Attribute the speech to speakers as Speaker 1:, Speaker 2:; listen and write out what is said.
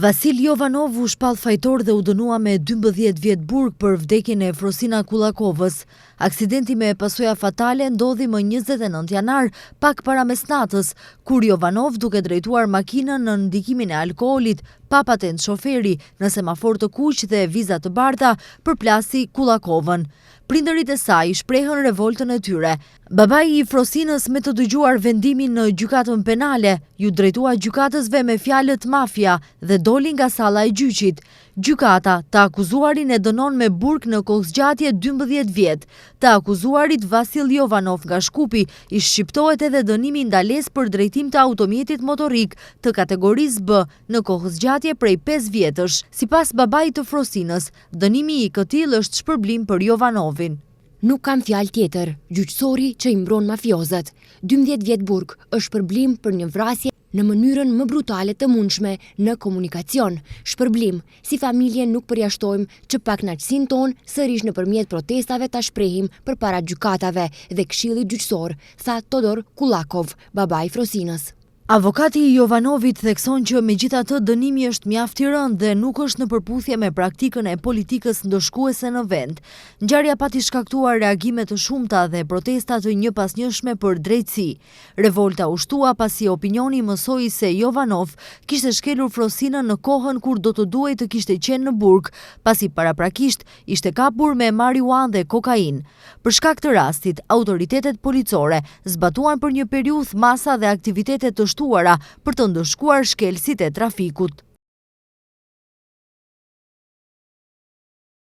Speaker 1: Vasil Jovanov u shpall fajtor dhe u dënua me 12 vjet burg për vdekjen e Frosina Kullakovës. Aksidenti me pasoja fatale ndodhi më 29 janar, pak para mesnatës, kur Jovanov, duke drejtuar makinën në ndikimin e alkoolit, pa patent shoferi, në semafor të kuq dhe viza të bardha, përplasi Kullakovën. Prindërit e saj shprehën revoltën e tyre. Babai i Frosinës, me të dëgjuar vendimin në gjykatën penale, ju drejtua gjykatësve me fjalët mafia dhe doli nga salla e gjyqit. Gjykata të akuzuarin e dënon me burg në kohëzgjatje 12 vjet. Të akuzuarit Vasil Jovanov nga Shkupi i shqiptohet edhe dënimi ndales për drejtim të automjetit motorik të kategorisë B në kohëzgjatje prej 5 vjetësh. Sipas babait të Frosinës, dënimi i këtij është shpërblim për Jovanovin.
Speaker 2: Nuk kam fjalë tjetër, gjyqësori që i mbron mafiozët. 12 vjet burg është shpërblim për një vrasje në mënyrën më brutale të mundshme në komunikacion. Shpërblim, si familje nuk përjashtojmë që pak kënaqësinë tonë sërish nëpërmjet protestave ta shprehim përpara gjykatave dhe këshillit gjyqësor, tha Todor Kullakov, babai i Frosinës.
Speaker 1: Avokati i Jovanovit thekson që megjithatë dënimi është mjaft i rëndë dhe nuk është në përputhje me praktikën e politikës ndoshkuese në vend. Ngjarja pati shkaktuar reagime të shumta dhe protesta të njëpasnjëshme për drejtësi. Revolta u shtua pasi opinioni mësoi se Jovanov kishte shkelur Frosinën në kohën kur do të duhej të kishte qenë në burg, pasi paraprakisht ishte kapur me marijuanë dhe kokainë. Për shkak të rastit, autoritetet policore zbatuan për një periudhë masa dhe aktivitetet të shtuara për të ndëshkuar shkelësit e trafikut.